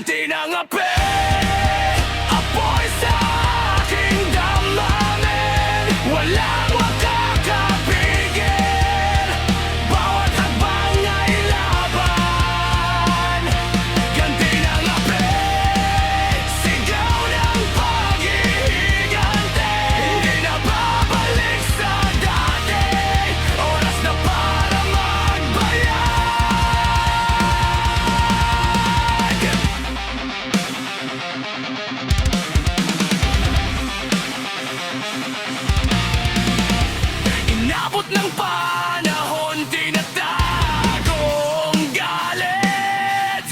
Ganti ng ape, apoy sa aking damdamin. Walang makakapigil, bawat hakbang ay laban. Ganti ng ape, sigaw ng pag-iigante. Hindi na babalik sa dati, oras na para magbayad. Inabot ng panahon, tinatago ang galit.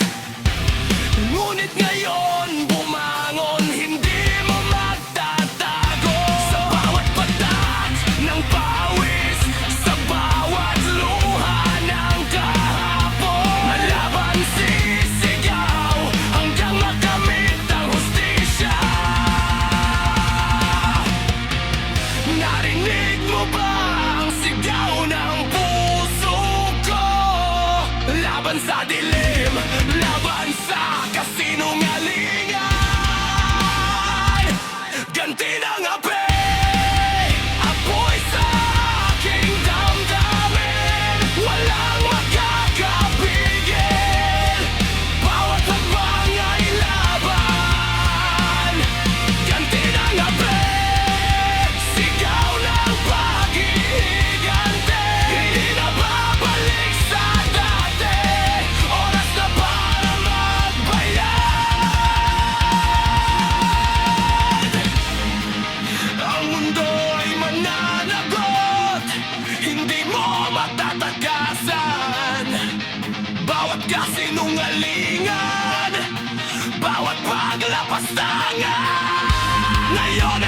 Ngunit ngayon bumangon, hindi mo magtatago. Sa bawat patak ng pawis, sa bawat luha ng kahapon, malaban sisigaw hanggang makamit ang hustisya. Narinig mo ba ang sigaw ng puso ko? Laban sa dilim, laban sa kasinungalingan. Ganti ng ape, apoy sa aking damdamin. Walang makakapigil, bawat hakbang ay laban. Ganti ng ape, sigaw ng pag-iigante. Hindi na babalik sa dati, oras na para magbayad. Ang mundo ay mananagot, hindi mo matatagasan. Bawat kasinungalingan, bawat paglapastangan. Ngayon